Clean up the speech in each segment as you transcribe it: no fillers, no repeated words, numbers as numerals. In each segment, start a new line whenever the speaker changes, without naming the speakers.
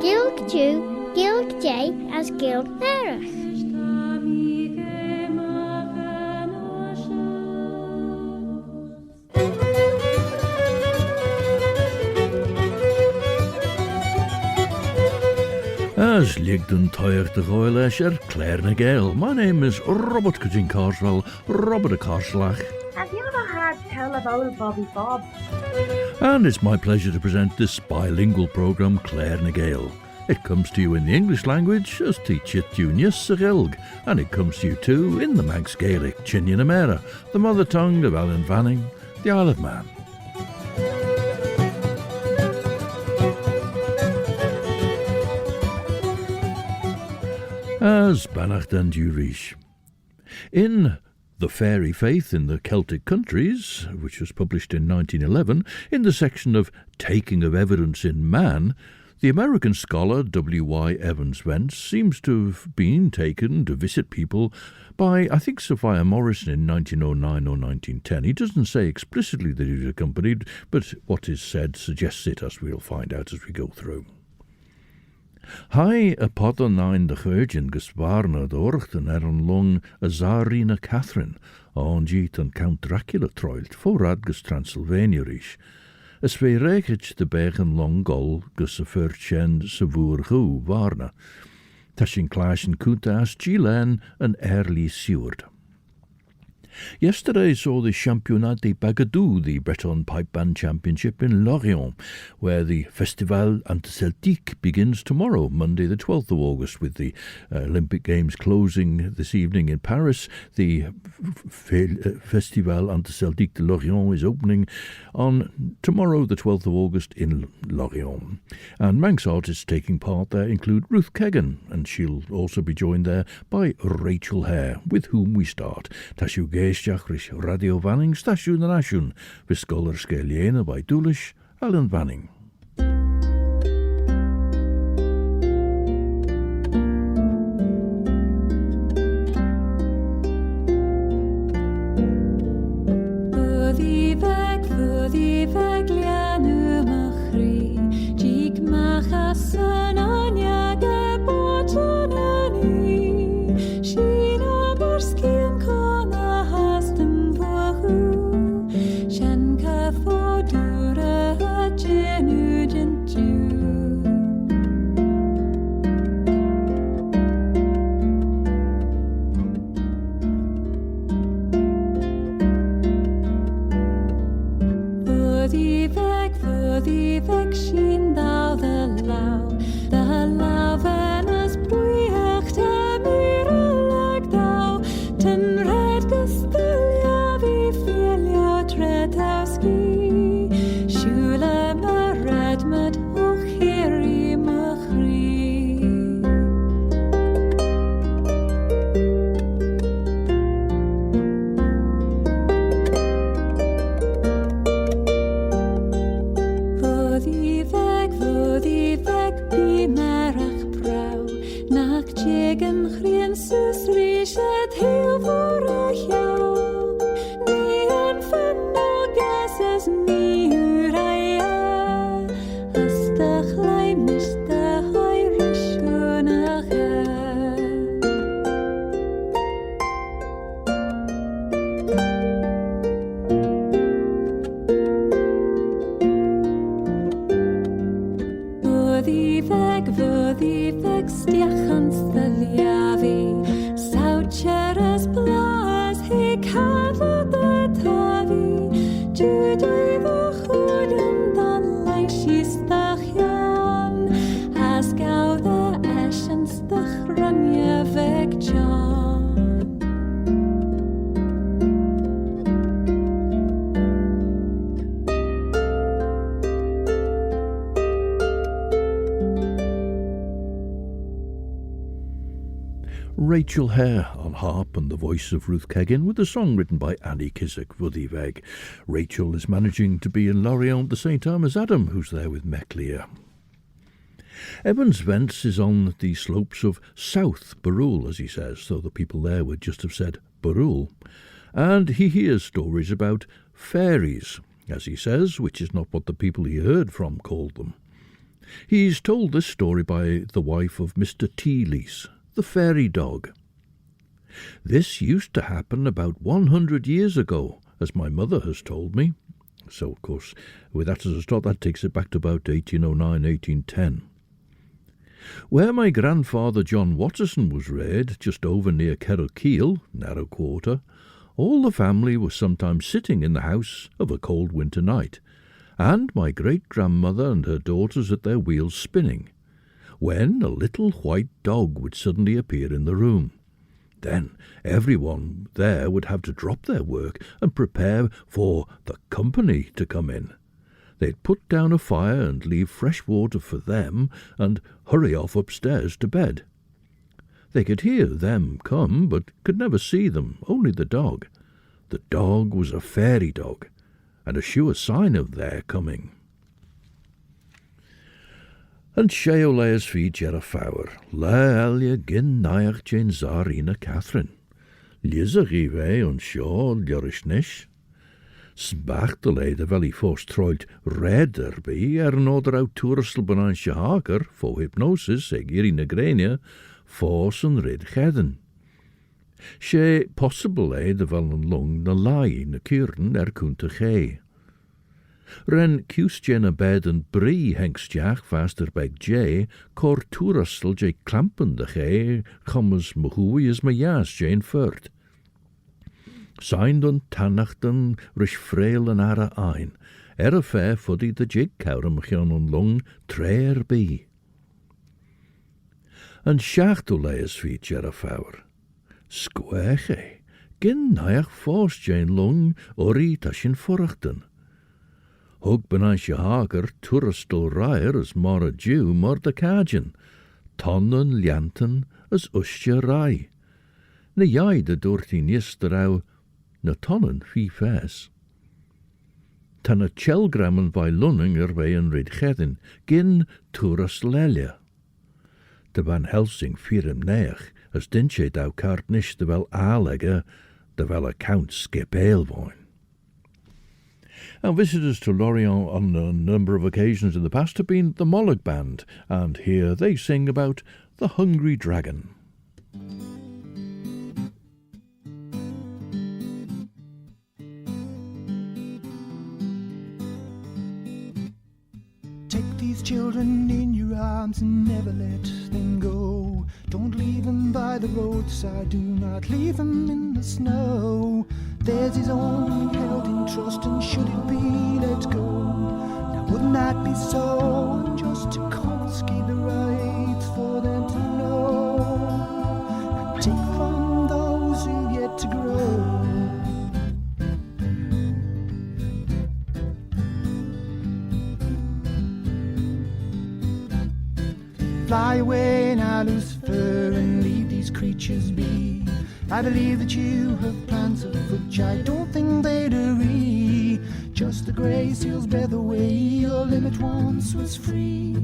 Gilg Jew, Gilg J as Gilg Nerach.
As Ligdon Toyer de Roylesh Claare na Gael. My name is Robert Kajin Carswell, Robert a Carslach.
Have you ever had tell of old Bobby Bob?
And it's my pleasure to present this bilingual programme Claare na Gael. It comes to you in the English language as the Chiaghtin Sagelg, and it comes to you too in the Manx Gaelic Chinian Amera, the mother tongue of Alan Vanning, the Isle of Man. As Bannacht and Durish. In The Fairy Faith in the Celtic Countries, which was published in 1911, in the section of Taking of Evidence in Man, the American scholar W Y Evans Wentz seems to have been taken to visit people by, I think, Sophia Morrison in 1909 or 1910. He doesn't say explicitly that he was accompanied, but what is said suggests it, as we'll find out as we go through. Hai a podder nain de Virgin gus Varna d'orchten an long a Tsarina Catherine, on giet an Count Dracula troilt, voorrad gus Transylvania-rish. Es ve regich de bergen long gol gus a furchen se voer Varna. Tashin klaasjen kuntas giaull an early seward. Yesterday saw the Championnat des Bagadous, the Breton Pipe Band Championship in Lorient, where the Festival Interceltique begins tomorrow, Monday the 12th of August, with the Olympic Games closing this evening in Paris. The Festival Interceltique de Lorient is opening on tomorrow the 12th of August in Lorient. And Manx artists taking part there include Ruth KEGGIN, and she'll also be joined there by Rachel Hare, with whom we start. Tashu Geestjach Radio Vanning, Station en Ashun, Viscoller Skeliene by Dúlish, Alan Vanning.
Vuddee ven-vlieaun machri, jig machasan anja gebotanani, Shina borskien kona hastem vohu, Shenka fodura genugent Jew. Vuddee weg shin thou the lau venas bruicht a miralag thou, ten red gustelia vi filia tretowski, shula marad mat ochiri machri. Vuddee weg bi merach brau, nach chiaghtin chrien sus rish et heel vorach jou. Ni an fannog as ni uraya, as de chleimish de Irish gunache. Vuddee weg stiachans de liavi, saucheres blas he cadla de tavi, Judai the chuden dan leich stachian, as gau the ashen stach ranja weg John.
Rachel Hare on harp and the voice of Ruth KEGGIN, with a song written by Annie Kissack, Vuddee weg. Rachel is managing to be in Lorient at the same time as Adam, who's there with MEC LIR. Evans Wentz is on the slopes of South Barul, as he says, though the people there would just have said Barul. And he hears stories about fairies, as he says, which is not what the people he heard from called them. He's told this story by the wife of Mr. Teelys, the fairy dog. This used to happen about 100 years ago, as my mother has told me. So, of course, with that as a start, that takes it back to about 1809, 1810. Where my grandfather John Watterson was reared, just over near Kerrokeel, Narrow Quarter, all the family was sometimes sitting in the house of a cold winter night, and my great-grandmother and her daughters at their wheels spinning, when a little white dog would suddenly appear in the room. Then everyone there would have to drop their work and prepare for the company to come in. They'd put down a fire and leave fresh water for them and hurry off upstairs to bed. They could hear them come, but could never see them, only the dog. The dog was a fairy dog, and a sure sign of their coming. And shoh leis fi ger a fawr, le elia gin naach Jane Zarina Catherine. Liesach I ve on shoh liorish Sbach de leide wel I fos troilt redder by noder out toersel banan shahaker, for hypnosis, eg hier in Arrane, fos en red chiaghtin. She possible de wel een long na lai na kuren kunte ge. Ren kius jen a bed en brie hengstjach vaster beg jay, cor toersel jay klampen de ge, commes mahui is ma jas jane furt. Signed on tannachten rish frail en ara ein, a fair Vuddee de jig cowrum chion on long treer be. En shachtel leis fi ger a fawr. Squeche, gin naach fos jane long, ori tashin forrachten. Hug benan shahaker toerstel raier as mar a Jew mar de KEGGIN, tonnen lianten as usje rai. Ne jai de doorti nisterau, na tonnen fi fes. Tan a chelgrammen by lunning en rid chiaghtin, gin toerstel elia. De Van Helsing firm neach, as dinche dau cartnish de wel aanleggen, de wel a Count skip alevoin. Our visitors to Lorient on a number of occasions in the past have been the MOLLAG Band, and here they sing about the Hungry Dragon.
Take these children in your arms and never let them go. Don't leave them by the roadside, do not leave them in the snow. There's his only held in trust, and should it be let go, now wouldn't that be so unjust to confiscate the rights for them to know, and take from those who've yet to grow? Fly away now, Lucifer, and leave these creatures be. I believe that you have plans of which I don't think they'd agree. Just the grey seals bear the way your limit once was free.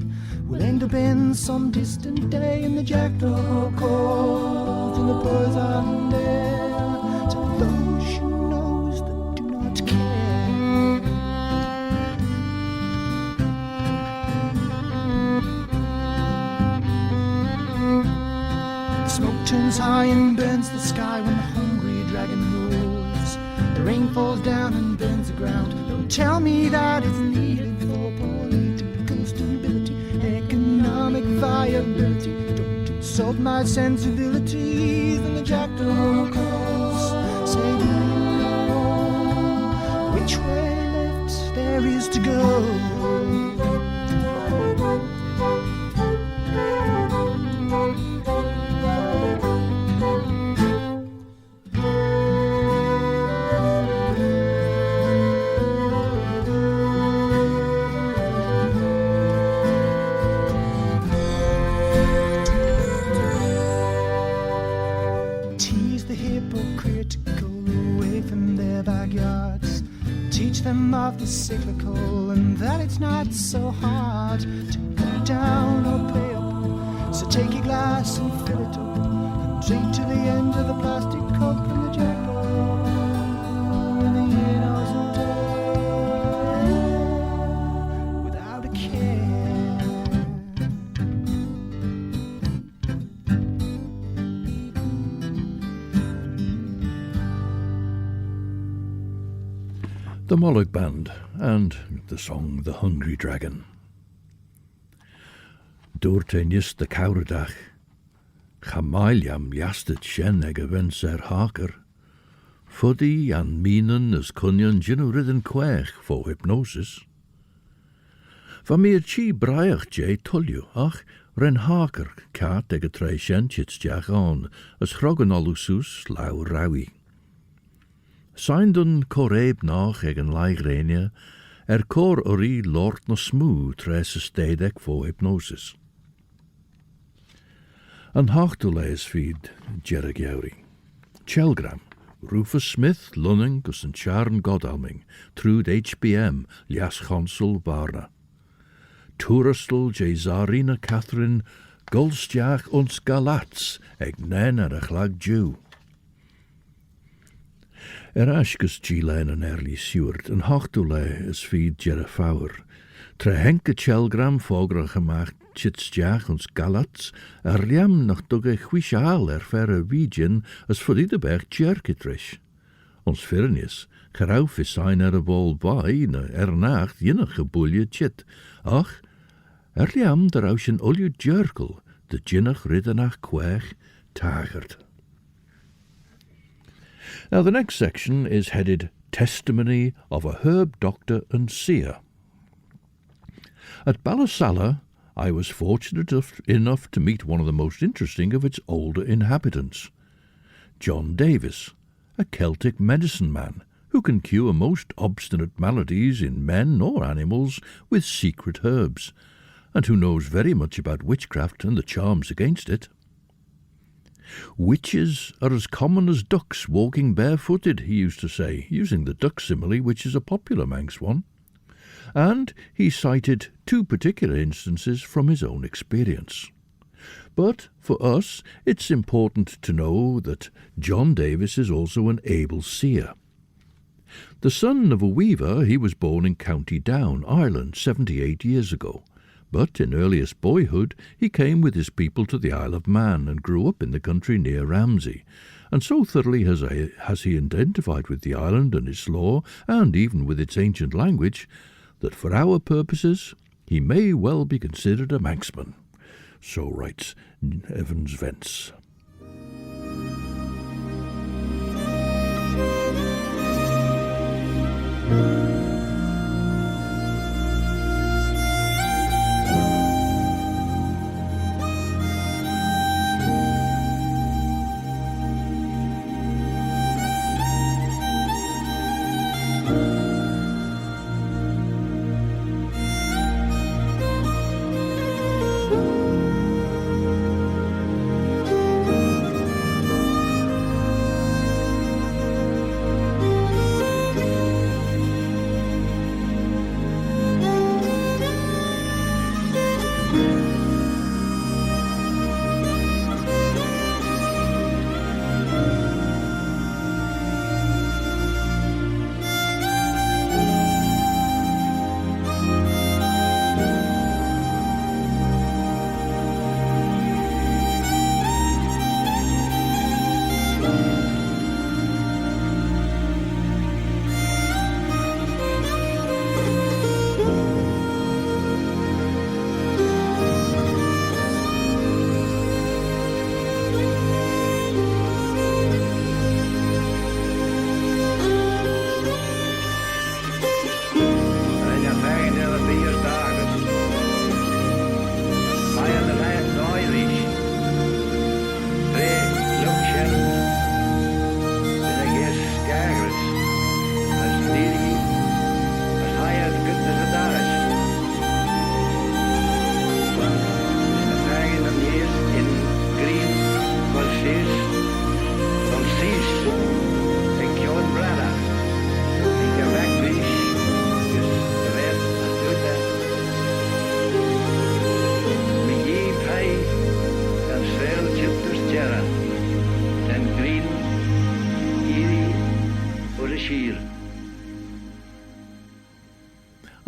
We'll end up in some distant day, and the jackdaw calls, and the birds are there to those she knows that do not care. Smoke turns high and burns the sky when the hungry dragon roars. The rain falls down and burns the ground. Don't tell me that it's needed for political stability, economic viability. Don't insult my sensibilities when the jackdaw calls. Say, do you know which way left there is to go? Of the cyclical, and that it's not so hard to go it down or pay up. So take your glass and fill it up, and drink to the end of the plastic cup and the jackal in the innocent day without a care.
The MOLLAG Band and the song The Hungry Dragon. Dúirtenis de cowradach, chamailiam jastet shen ag Wentz harker, Vuddee and Meenan as cunnion ginu ridden quech for hypnosis. Va mir chi braiach jay tulju, ach ren harker cat ag a tre shenchits giaull as chrogan alusus lau rawi. Saindun correb nach ag an Arrane, cor ori lord no smooth tres stedek for hypnosis. An hachtules feed Jerrigauri. Chelgram, Rufus Smith, Lunning, gus an Charn Godalming, Trud HBM, Lias Consul Varna. Tourastel Zarina Catherine, Golstjach ons Galats, eg nen a chlag Jew. Ashgus Gilen an early Seward, and Hochtule is feed Jerrifaur. Tre henke Chelgram fogra gemacht chitsjach ons Galats, riam nach dugge chwishal verre Wiegin as Vuddee Tjerkitrish. Ons Firnius, gerauf is sein a bol by, na nacht jinne gebulje chit. Ach, riam der ausjen olju jerkel, de jinnach riddenach quech tagert. Now the next section is headed Testimony of a Herb Doctor and Seer. At Ballasalla, I was fortunate enough to meet one of the most interesting of its older inhabitants, John Davis, a Celtic medicine man who can cure most obstinate maladies in men or animals with secret herbs, and who knows very much about witchcraft and the charms against it. Witches are as common as ducks walking barefooted, he used to say, using the duck simile, which is a popular Manx one. And he cited two particular instances from his own experience. But for us, it's important to know that John Davis is also an able seer. The son of a weaver, he was born in County Down, Ireland, 78 years ago. But in earliest boyhood he came with his people to the Isle of Man and grew up in the country near Ramsey, and so thoroughly has he identified with the island and its lore, and even with its ancient language, that for our purposes he may well be considered a Manxman. So writes Evans Wentz.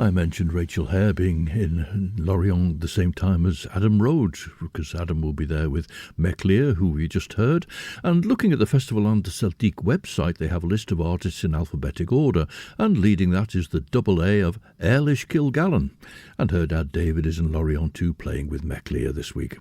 I mentioned Rachel Hare being in Lorient the same time as Adam Rhodes, because Adam will be there with MEC LIR, who we just heard. And looking at the Festival Interceltique website, they have a list of artists in alphabetic order, and leading that is the double A of Eilish Kilgallen. And her dad David is in Lorient too, playing with MEC LIR this week.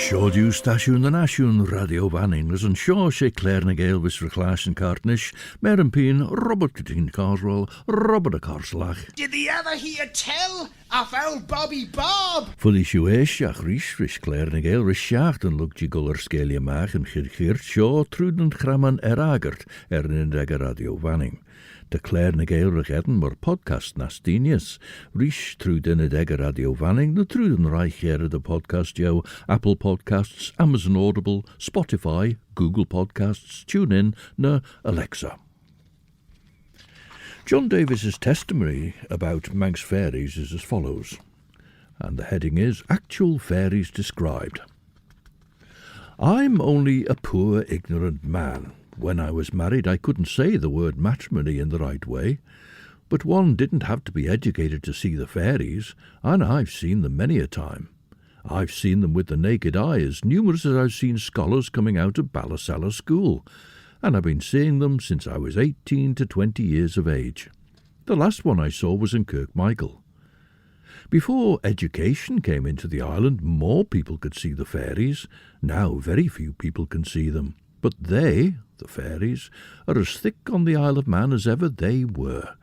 Siodiw stasiwn yn asiwn radio fanning, as yn sio sé Claare na Gael vis reclash yn cartnish, mer yn pyn Robert Gytyn Carswell, Robert a Carslach.
Did the ever hear tell of old Bobby Bob?
Fully siwesiach rish Claare na Gael rish siacht yn lwg giaull sgelia mach yn chyrchir sio trwyd yn chraman agart yn radio fanning. De Claare na Gael regedden maar podcast nastinius. Rish trwy dyn radio vanning, na trwy dyn reich de podcast jou, Apple Podcasts, Amazon Audible, Spotify, Google Podcasts, TuneIn, na Alexa. John Davis's testimony about Manx fairies is as follows, and the heading is Actual Fairies Described. I'm only a poor ignorant man. When I was married, I couldn't say the word matrimony in the right way, but one didn't have to be educated to see the fairies, and I've seen them many a time. I've seen them with the naked eye, as numerous as I've seen scholars coming out of Ballasalla School, and I've been seeing them since I was 18 to 20 years of age. The last one I saw was in Kirkmichael. Before education came into the island, more people could see the fairies. Now very few people can see them, but they, the fairies, are as thick on the Isle of Man as ever they were.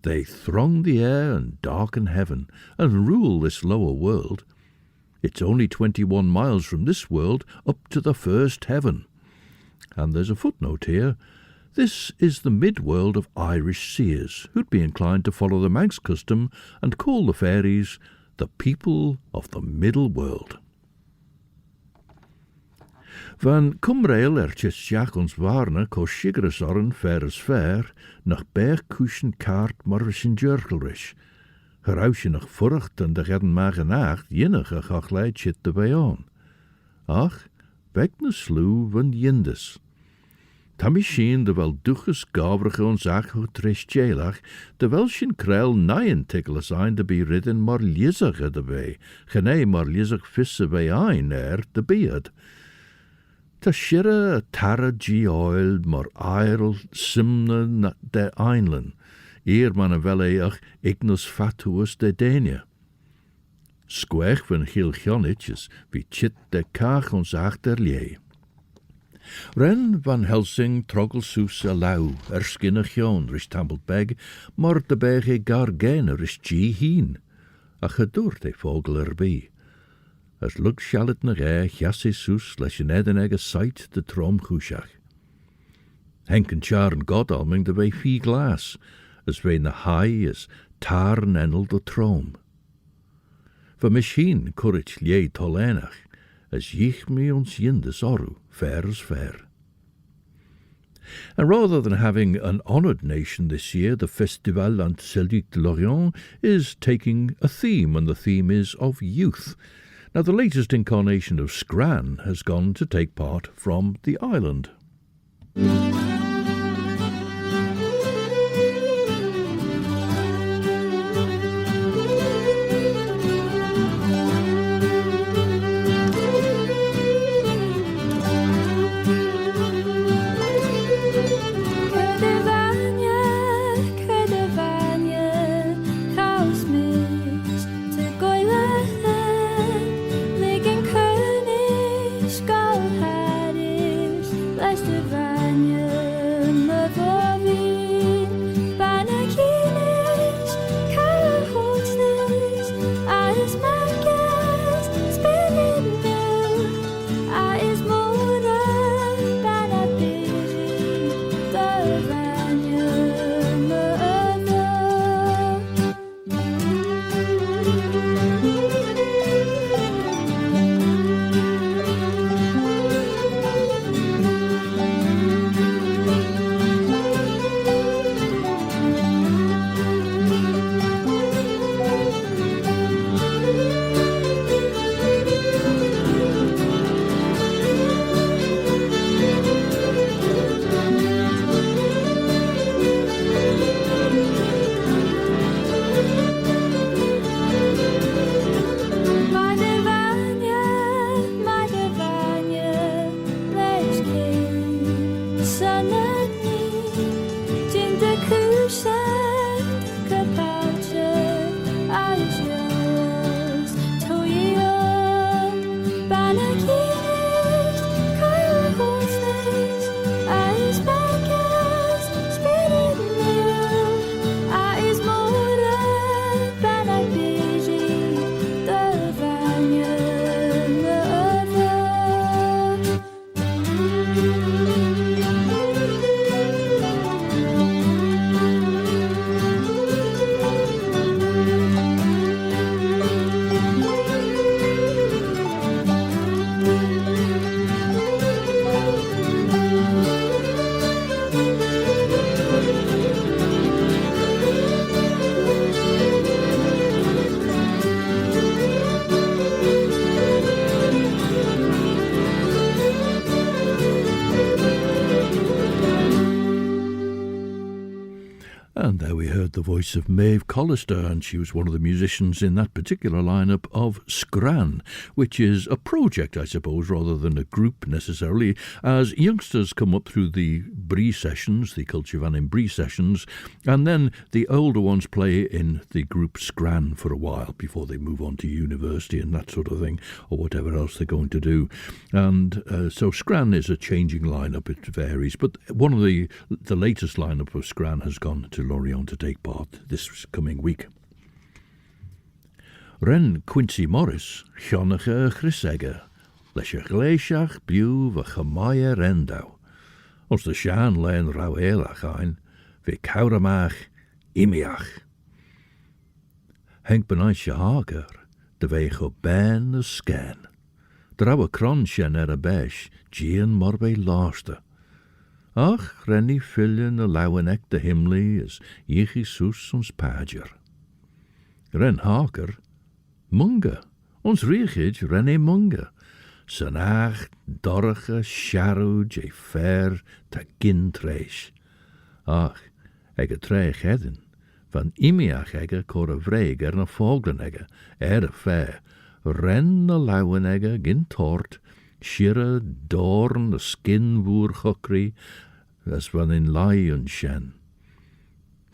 They throng the air and darken heaven, and rule this lower world. It's only 21 miles from this world up to the first heaven. And there's a footnote here. This is the mid-world of Irish seers, who'd be inclined to follow the Manx custom and call the fairies the people of the middle world. Van Cumrail tjesiach ons Varna ko sigres orren fair nach bear cushion kaart marvishin jerkelrish. Geruisje nach furcht en de gedden magenacht jinnige gachleid chit de bayon. Ach, bekne sloe van jindes. Tamishin de wel duches gavrige ons acho tresjelach, de welshin krel naien tikkelen zijn de be ridden maar liezige de bij, genee maar liezig visse bij ein de beard. Ta shirra a tara giaull mar airl simna na de einlen, eer man a veleach ignus fatuus de denia. Squech van giaull wie chit de kach ons achter lie. Ren van Helsing troggelsoes a lau, skinne giaull rish tambelt beg, mar de bege gargene rish chiaghtin, a gedoort de vogel erbij. As lug shalit na gae, chassi soes, leis yn edden eg a sight de trom chwsiach. Henk en char en godalming de wei fi glas, as wei na hai as tar en enel de trom. Va machine courage lie tolenach, as jich me ons yindes oru, fair as fair. And rather than having an honoured nation this year, the Festival Interceltique de Lorient is taking a theme, and the theme is of youth. Now, the latest incarnation of SCRAN has gone to take part from the island.
Varna
And there we heard the voice of Maeve Callister, and she was one of the musicians in that particular lineup of SCRAN, which is a project, I suppose, rather than a group necessarily, as youngsters come up through the Brie sessions, the Culture Van in Brie sessions, and then the older ones play in the group SCRAN for a while before they move on to university and that sort of thing, or whatever else they're going to do. And so SCRAN is a changing lineup, it varies, but one of the latest lineup of SCRAN has gone to Lorient to take part this coming week. Ren Quincy Morris, Sionige Chrysege, Lesje Gleisiach Biw va Chamaie Rendau. Os de Sjaan len Rauelach ein, vi Kauramach Imiach. Henk Benaisje Hager, de weeg op Ben de Scan. Drauwe Kronsjen a besh, Gian Morbe Laaste. Ach, rennie fillen de lauwenek de himli is Jezus ons pager. Ren Haker, Munge, ons riechid renne Munge. Sanach, dorge, sharu, je fer, ta gin treis. Ach, ege treich hedden, van imiach ege kore vreger na voglenegge, fair. Ren de lauwenegge gin tort, shire dorn de skin woer chokri, as van in lion shen.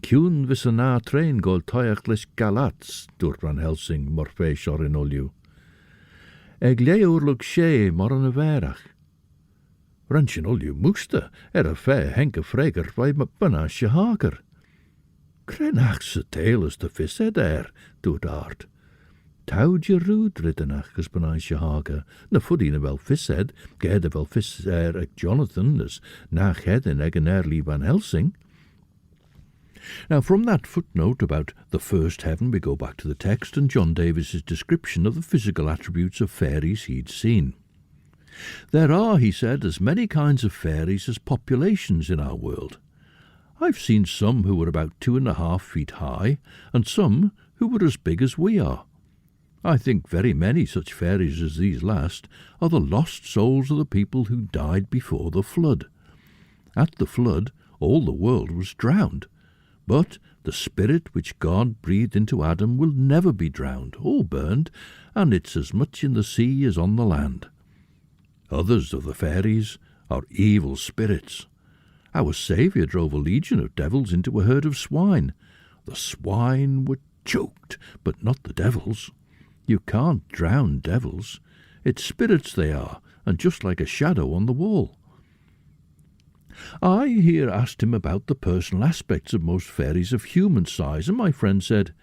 Kuhn vis a na train gol toiachlis galats, door Van Helsing morfe shorin olju. Eg leurluk she mor an a verach. Renshin olju moeste, a fair henke freger by Benaisje Hager. Krenach se tail de visse doet art. Taud je rood riddenach as Benaisje Hager, na Vuddee na wel vished, gehed wel vis eg Jonathan, as nach head in eg an Van Helsing. Now, from that footnote about the first heaven, we go back to the text and John Davis's description of the physical attributes of fairies he'd seen. There are, he said, as many kinds of fairies as populations in our world. I've seen some who were about 2.5 feet high, and some who were as big as we are. I think very many such fairies as these last are the lost souls of the people who died before the flood. At the flood, all the world was drowned. But the spirit which God breathed into Adam will never be drowned or burned, and it's as much in the sea as on the land. Others of the fairies are evil spirits. Our Saviour drove a legion of devils into a herd of swine. The swine were choked, but not the devils. You can't drown devils. It's spirits they are, and just like a shadow on the wall. I here asked him about the personal aspects of most fairies of human size, and my friend said,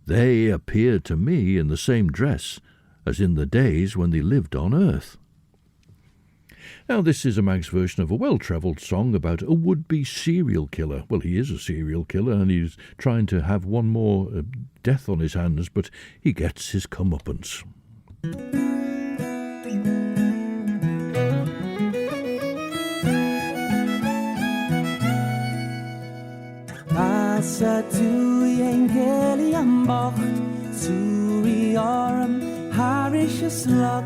"They appeared to me in the same dress as in the days when they lived on earth." Now, this is a Manx version of a well-travelled song about a would-be serial killer. Well, he is a serial killer, and he's trying to have one more death on his hands, but he gets his comeuppance.
Asa tu yengeli am bocht, suri arm, harish a slop,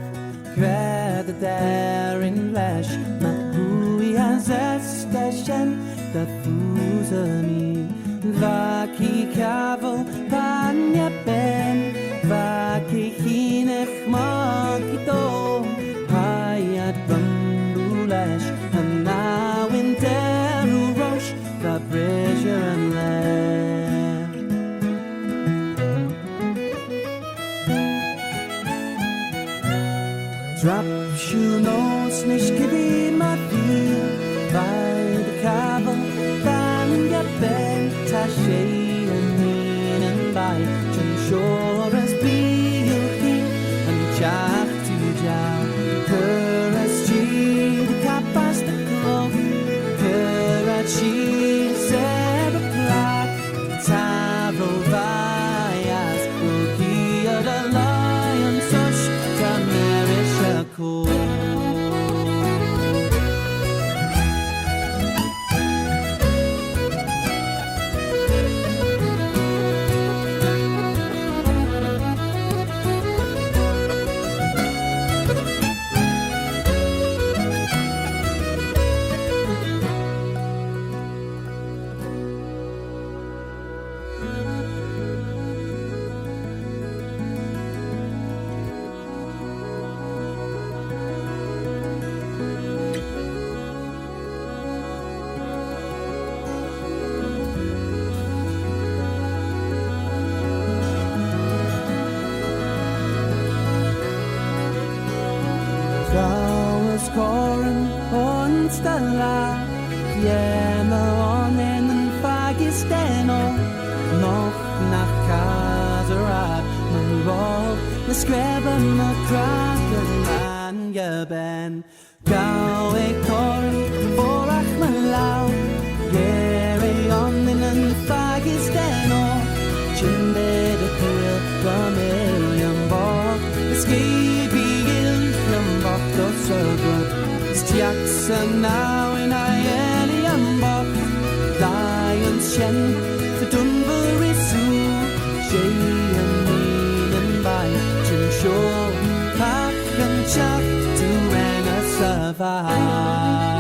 kwed there in lesh, mat hui as estashen, da fuzami, vaki kavel, vanya ben, vaki hinech makito, hayat bandulesh, and now in teru rosh, the treasure and lair. Drop shoe notes nicht gewinn mat viel bei de kabel van je bent ta sé en min en by Jim Shore as being and jack to jaw her as she the capas the glove her as she said a black taro vias cookie of the lion such to marish a cool. Flowers scoring on stella, jemmer on in en fagisteno, nog nach kazerat, men rol, de skrebben me kraken man je ben. Gauw ik koren, voorach me lau, Gary on in en fagisteno, chinde de pil, vermilion bog, de skibi that's so good. It's Jackson now in Alien Bob. Lions Shen for Dunbury Zoo. Shay and Mean and by Jim Shaw. Pack and chuck to run a survive.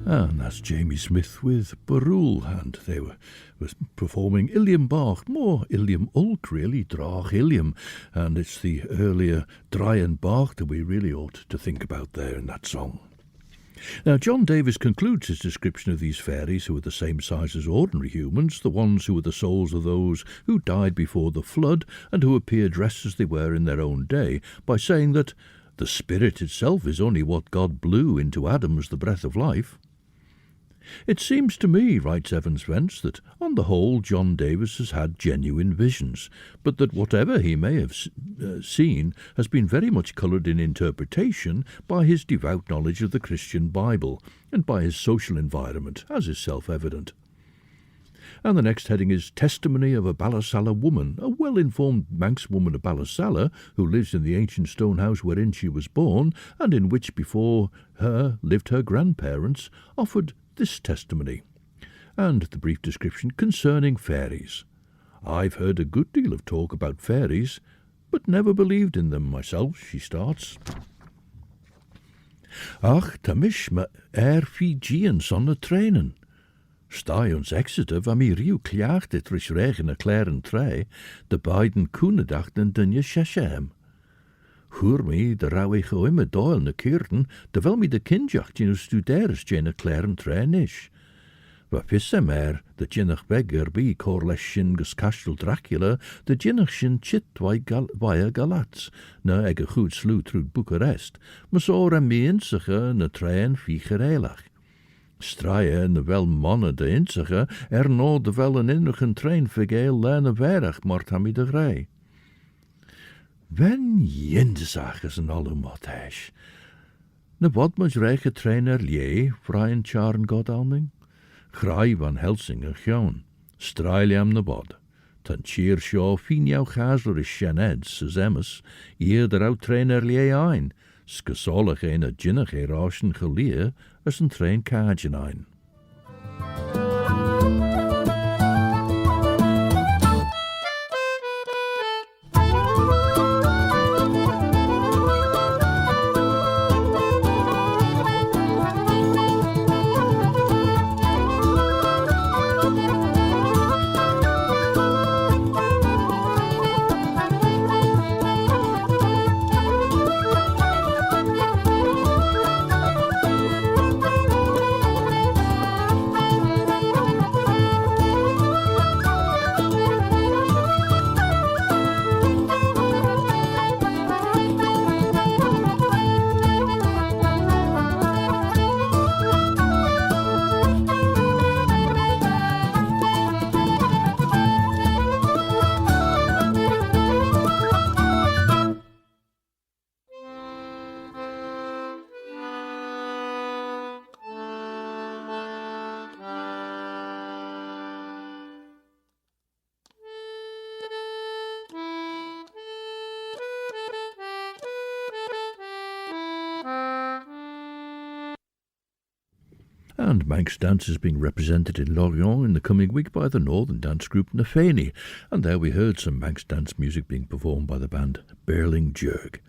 And that's Jamie Smith with Barul, and they was performing Ilium Bach, more Ilium Ulk really, Drach Ilium, and it's the earlier Dryan Bach that we really ought to think about there in that song. Now, John Davis concludes his description of these fairies who are the same size as ordinary humans, the ones who are the souls of those who died before the flood and who appear dressed as they were in their own day, by saying that the spirit itself is only what God blew into Adam as the breath of life. It seems to me, writes Evans Wentz, that on the whole John Davis has had genuine visions, but that whatever he may have seen has been very much coloured in interpretation by his devout knowledge of the Christian Bible and by his social environment, as is self-evident. And the next heading is Testimony of a Ballasalla Woman, a well-informed Manx woman of Ballasalla who lives in the ancient stone house wherein she was born and in which before her lived her grandparents, offered this testimony, and the brief description concerning fairies. I've heard a good deal of talk about fairies, but never believed in them myself, she starts. Ach, tamish me Fijian sonne trainen. Stai ons Exeter, waar mi riu klaagt het regen a Claare en Trae, de beiden koenedachten dunje shashem. Hoor me, de rauw ik oimme doel na keerten, terwijl mi de kindjachtje nu studeres jene Claare en Trae nish. Wa pisse meer, de jinnach begger bi corleshin gus Count Dracula, de jinnachshin chit waia galats, na egge goed sloe trud Bucharest, maar zo mi insige na trein viegerelach. Straaien en de wel mannen de insige, no de wel een innigen trein vergeel lerne werach, mort hami de grij. Ven jindesach is een alle mothesh. Ne wat mos reiche trainer lie, vrijen charen godalming? Grij van Helsinger giaull, strailiam ne bod. Tan cheer shoh fin jou chasler is sheneds, as emmes, eerder out trainer lie ein, skesolig een a jinnach rauschen geleer, as een train kagen ein. And Manx dance is being represented in Lorient in the coming week by the northern dance group Nefeni. And there we heard some Manx dance music being performed by the band Berling Jerg.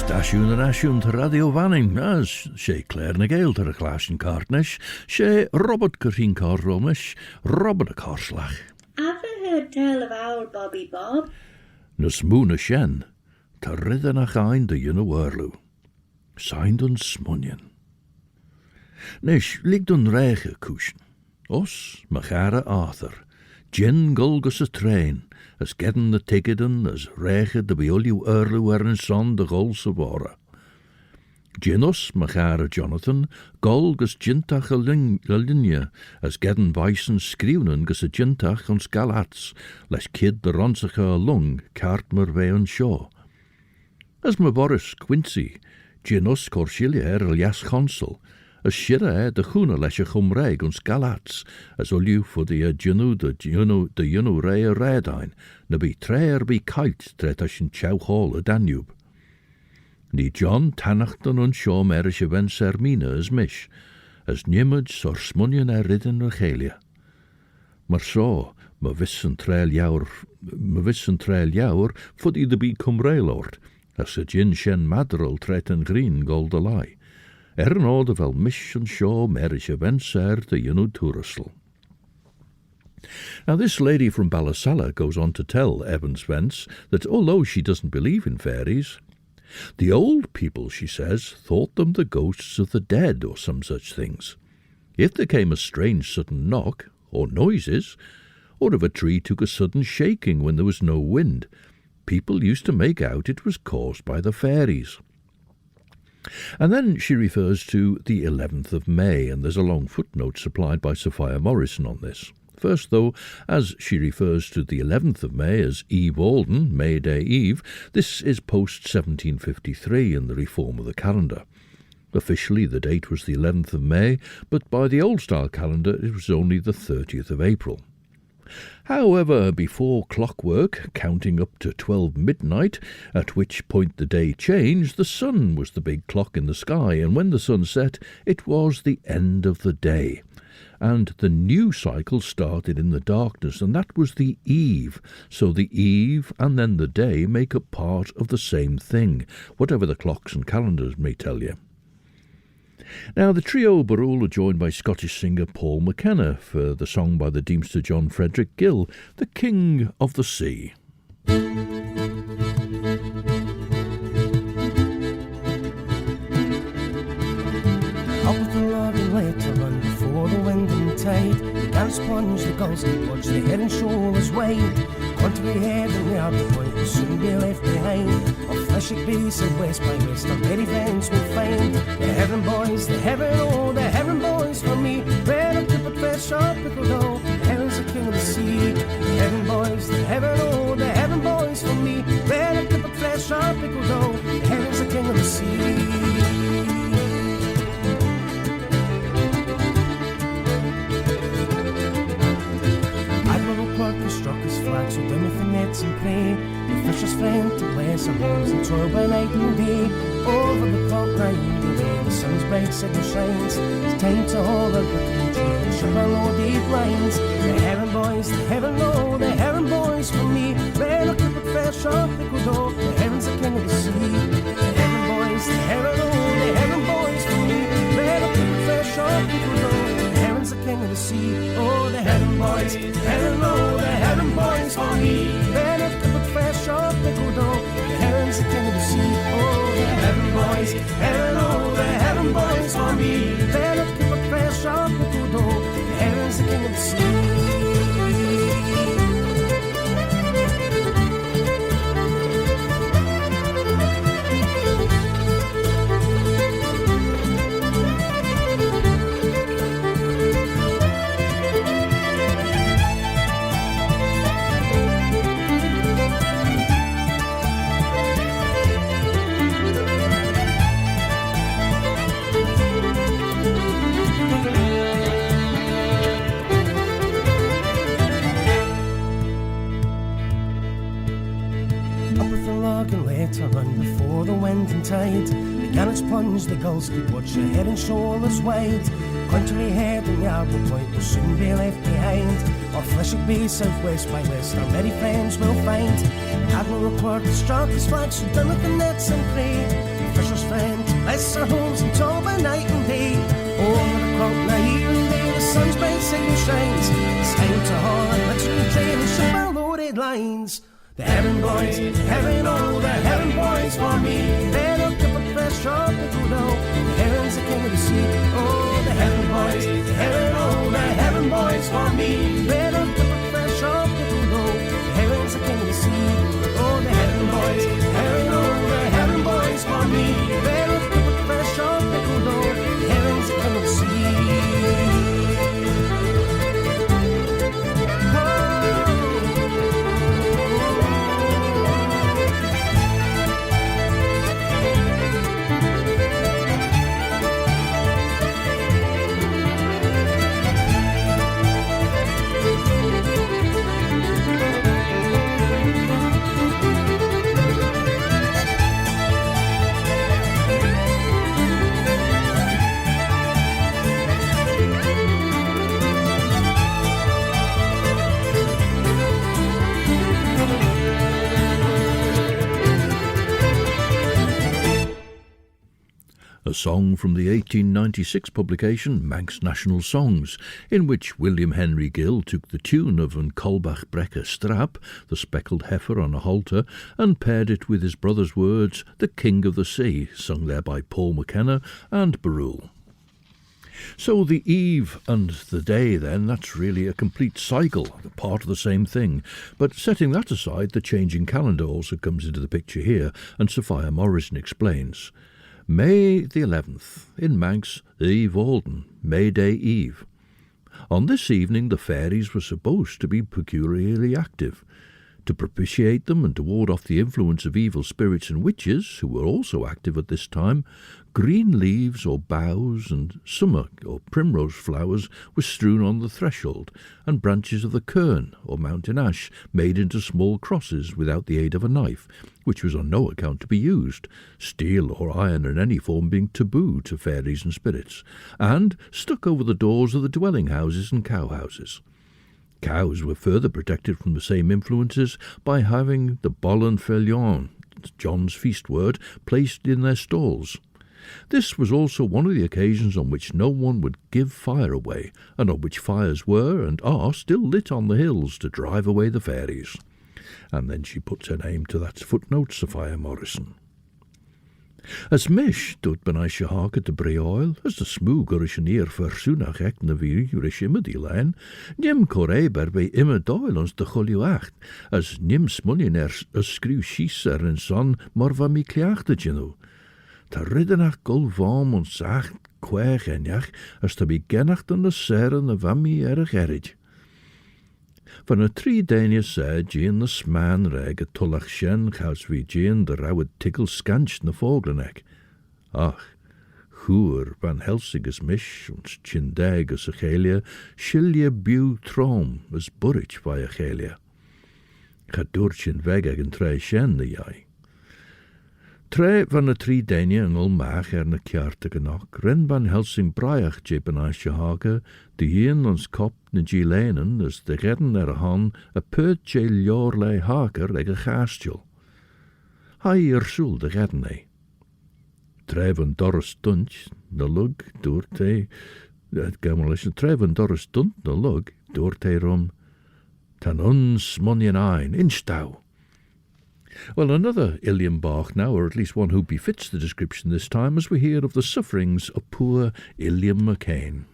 Stasiwn yn asiwn to Radio Vanning, as she Claare na Gael to the Claashin Cartnish, she Robert Curtin Carromish, Robert a Carslach.
Have you heard tell of our Bobby Bob?
Na smooinaghtyn, to ridden a chain de Werlu. Signed on smooinaghtyn. Nish, ligt on reiche kushen. Os, machara Arthur. Gin gulgus a train, as getting the ticketin, as reiche de bioliu Werlu en son de gols of Vora. Ginus, machara Jonathan, gulgus gintach a linia, as getting bison skriunen gus a gintach on scalats, les kid de ronsacha a lung, cartmer veon shoh. As ma Boris Quincy, Ginus corsilia lias consul, as shira de chuna leis a chumreg on scalats, as oliu for the ginu rei a redain, na be treir be kite tretashin chiaghall a Danube. Ni John Tanachton on shoh marish Evans Ermina as mish, as nimmage or smooinaghtyn ridden regalia. Maar so, ma vissen trail jouwer, for the be cumrailord, as a gin shen madrel treten green gold alai. No de vel mish and shoh marish Evans the tourustel. Now this lady from Ballasalla goes on to tell Evans Wentz that although she doesn't believe in fairies, the old people, she says, thought them the ghosts of the dead or some such things. If there came a strange sudden knock, or noises, or if a tree took a sudden shaking when there was no wind, people used to make out it was caused by the fairies. And then she refers to the 11th of May, and there's a long footnote supplied by Sophia Morrison on this. First, though, as she refers to the 11th of May as Eve Alden, May Day Eve, this is post-1753 in the reform of the calendar. Officially, the date was the 11th of May, but by the old-style calendar it was only the 30th of April. However, before clockwork, counting up to 12 midnight, at which point the day changed, the sun was the big clock in the sky, and when the sun set, it was the end of the day. And the new cycle started in the darkness, and that was the eve. So the eve and then the day make up part of the same thing, whatever the clocks and calendars may tell you. Now, the trio Barul are joined by Scottish singer Paul McKenna for the song by the Deemster John Frederick Gill, The King of the Sea.
Up with the log and let to run before the wind and tide. Down sponge the gulls keep watch the head and shoulders wide. Country head and the other point will soon be left behind. Of fleshy base and west by west, our merry friends will find. The heaven boys, the heaven, oh, the heaven boys for me. Red up to fresh sharp pickle dough, the heaven's the king of the sea. The heaven boys, the heaven, oh, the heaven boys for me. Red up to fresh sharp pickle dough, the heaven's the king of the sea. Struck his flag so dim with the nets and prey. The fisher's friend to bless our homes and toil by night and day. Over the clock night and day, the sun's bright signal shines. It's time to haul our good and ship our low deep lines. The heaven boys, the heaven low, the heaven boys for me. Red up with the fresh sharp pickle dough, the heaven's the king of the sea. The heaven boys, the heaven low, the heaven boys for me. Red up with the fresh sharp pickle dough, the heaven's the king of the sea. Oh, the heaven boys, the heaven low, the heaven boys for me. Red up to the fresh sharp pickle dough, the heaven's the king of the sea. Oh, the heaven boys, heaven oh, the heaven boys for me. Red up to the fresh sharp pickle dough, the heaven's the king of the sea. before the wind and tide began its plunge, the gulls could watch the head and shoulders wide. Country head and Yarborough Point will soon be left behind. Our Fleshwick Bay, southwest by west, our merry friends will find. Admiral Clark has struck his flag, so done with the nets and prayed. Fisher's friend, bless our homes and all by night and day. Over the clock, now here and there, the sun's bright signal shines. It's time to haul and literally train and ship our loaded lines. The heaven boys, heaven, oh, the heaven boys for me. They're up to put fresh up the good old. The heaven's the king of the sea. Oh, the heaven boys, the heaven, oh, the heaven boys for me. They're up to put fresh up the good old. The heaven's the king of the sea. Oh, the heaven boys, heaven, oh, the heaven boys for me. They're up to put fresh up the good old. The heaven's the king of the sea.
A song from the 1896 publication Manx National Songs, in which William Henry Gill took the tune of An Colbach Breca Strap, the speckled heifer on a halter, and paired it with his brother's words, The King of the Sea, sung there by Paul McKenna and Barul. So the eve and the day, then, that's really a complete cycle, part of the same thing. But setting that aside, the changing calendar also comes into the picture here, and Sophia Morrison explains. May the 11th, in Manx, the Eve Alden, May Day Eve. On this evening the fairies were supposed to be peculiarly active. To propitiate them and to ward off the influence of evil spirits and witches, who were also active at this time, green leaves or boughs and sumach or primrose flowers were strewn on the threshold, and branches of the kern or mountain ash made into small crosses without the aid of a knife, which was on no account to be used, steel or iron in any form being taboo to fairies and spirits, and stuck over the doors of the dwelling houses and cowhouses. Cows were further protected from the same influences by having the ven-vlieaun, John's feast word, placed in their stalls. This was also one of the occasions on which no one would give fire away, and on which fires were and are still lit on the hills to drive away the fairies. And then she puts her name to that footnote, Sophia Morrison. As mish doet ben eisje hake te breoil, as de smoogerish en eer versoenach ek na vir jurish immer die lijn, nim koreiber bij immer doil ons de goljuacht, as nim smunneners as skruw schieser en son, maar van mi klaagte genu. Ta riddenach gol vam ons zacht kweeg en jach, as te begennacht an de seren van mi erg erig. Van a 3 dagen said Jean the sman reg a tullach shen chaus vi Jean the rowed tickle scanch na foglenek. Ach, choer van Helsingus mish ons chindeg as a chelia, shilje bew trom as burrich by a chelia. Ga doorchin weg ag an tre shen the jai. Tre van a 3 dagen ul maag na kiarte genoch, ren van Helsing braiach jepen aisje hake, de hien ons kop na gilenen as de redden han a peut je ljorlei haker ag a gaastjul. Hai sul de redden ei. Tre van dorres dunch, na lug, doorte, tre van dorres dunt na lug, doorte rum, tan uns smooinaghtyn, instau. Well, another Ilium Bach now, or at least one who befits the description this time, as we hear of the sufferings of poor Ilium McCain.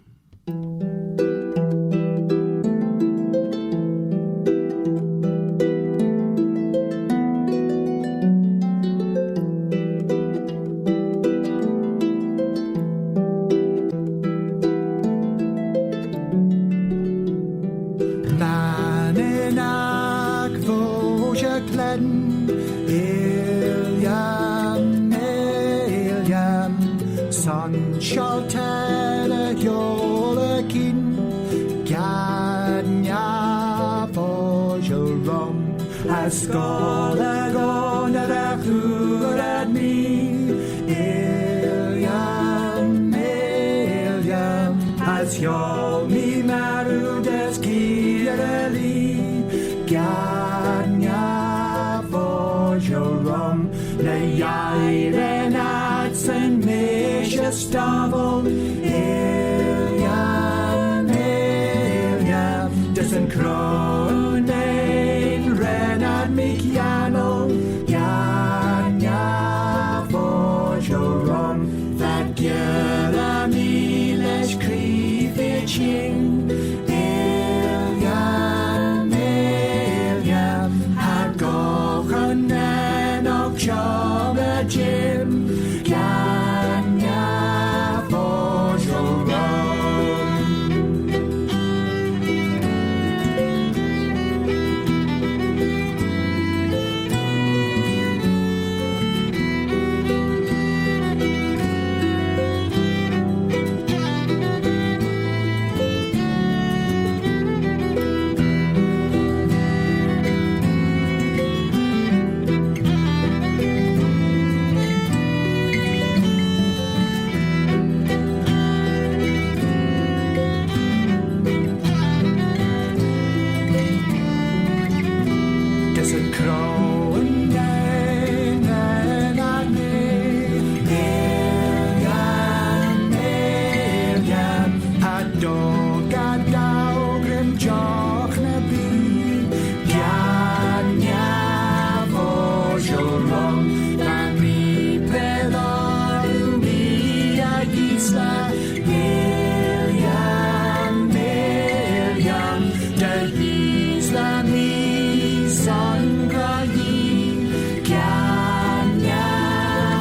Scola gona da chwrad mi stafel. Eliam, Eliam, dus een kroon een renad mich janel. Jan, ja, voor Joram, dat gera miles kriefetjing. Eliam, Eliam, had gochen en ook Java Jim. Jan, ja, voor Joram. Dus het kroon en aan Eliam, Eliam, had dog a daugrim joch na bi. Jan, ja, voor Joram, dan mi pedal mi a gisla. Eliam, Eliam, de gisla mi Sangrahi, Ganya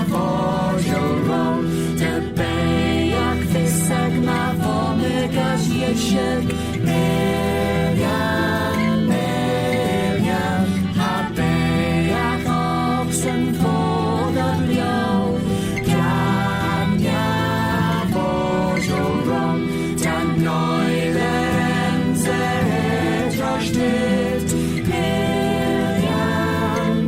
voor Joram, de bijak visag na vormigas jeshek. Eliam, Eliam, ha bijak oxen voor dat jou. Ganya voor Joram, dan neule en ze het dit. Eliam,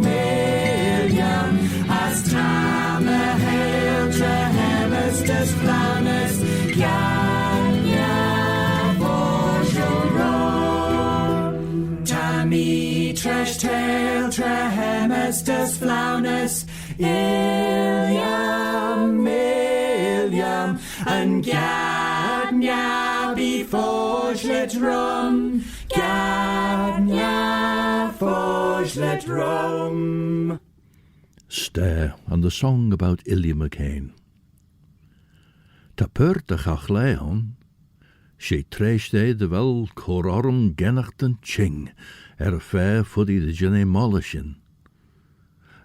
Eliam, as trame heeltre hemes des flames. Ganya voor Joram. Tammy tresh heeltre hemes des flames. Eliam, Eliam, en Ganya before let rum. Ganya for let rum.
Stair, and the song about Ilya McCain. Ta pert de chiaghtin, she treis de wel cororum giaull ching, fair Vuddee de jene MOLLAG.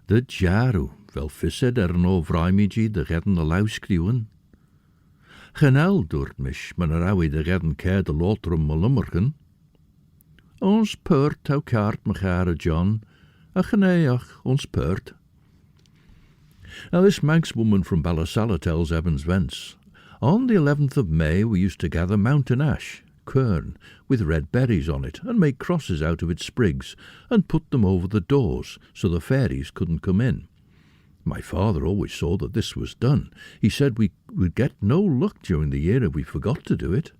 De jaru, wel fissed no vrimigi de redden de lauskriwen. Genel doort mich, men rawi de redden keir de lotrum malummergen. Ons pert hou kaart mechare John, a geneach ons pert. Now this Manx woman from Ballasalla tells Evans Wentz, on the 11th of May we used to gather mountain ash, quern, with red berries on it, and make crosses out of its sprigs, and put them over the doors, so the fairies couldn't come in. My father always saw that this was done. He said we would get no luck during the year if we forgot to do it.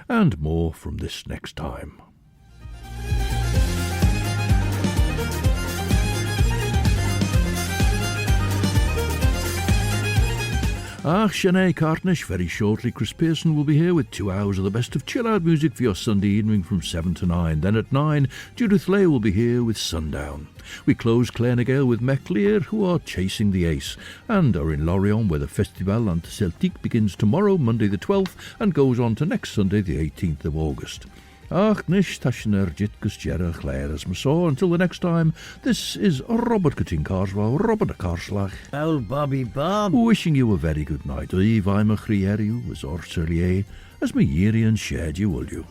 And more from this next time. Sinead Cartnish, very shortly Chris Pearson will be here with 2 hours of the best of chill-out music for your Sunday evening from 7 to 9. Then at 9, Judith Lay will be here with Sundown. We close Claare and Gael with MEC LIR, who are chasing the ace, and are in Lorient, where the Festival Interceltique begins tomorrow, Monday the 12th, and goes on to next Sunday, the 18th of August. Nish tashener jit gus jera Claare as saw. Until the next time, this is Robert Cutting Carswell, Robert a Carslach.
Old Bobby Bob.
Wishing you a very good night. Eve I'm a chrieriu, as orserlier, as me yeri and shared you will you.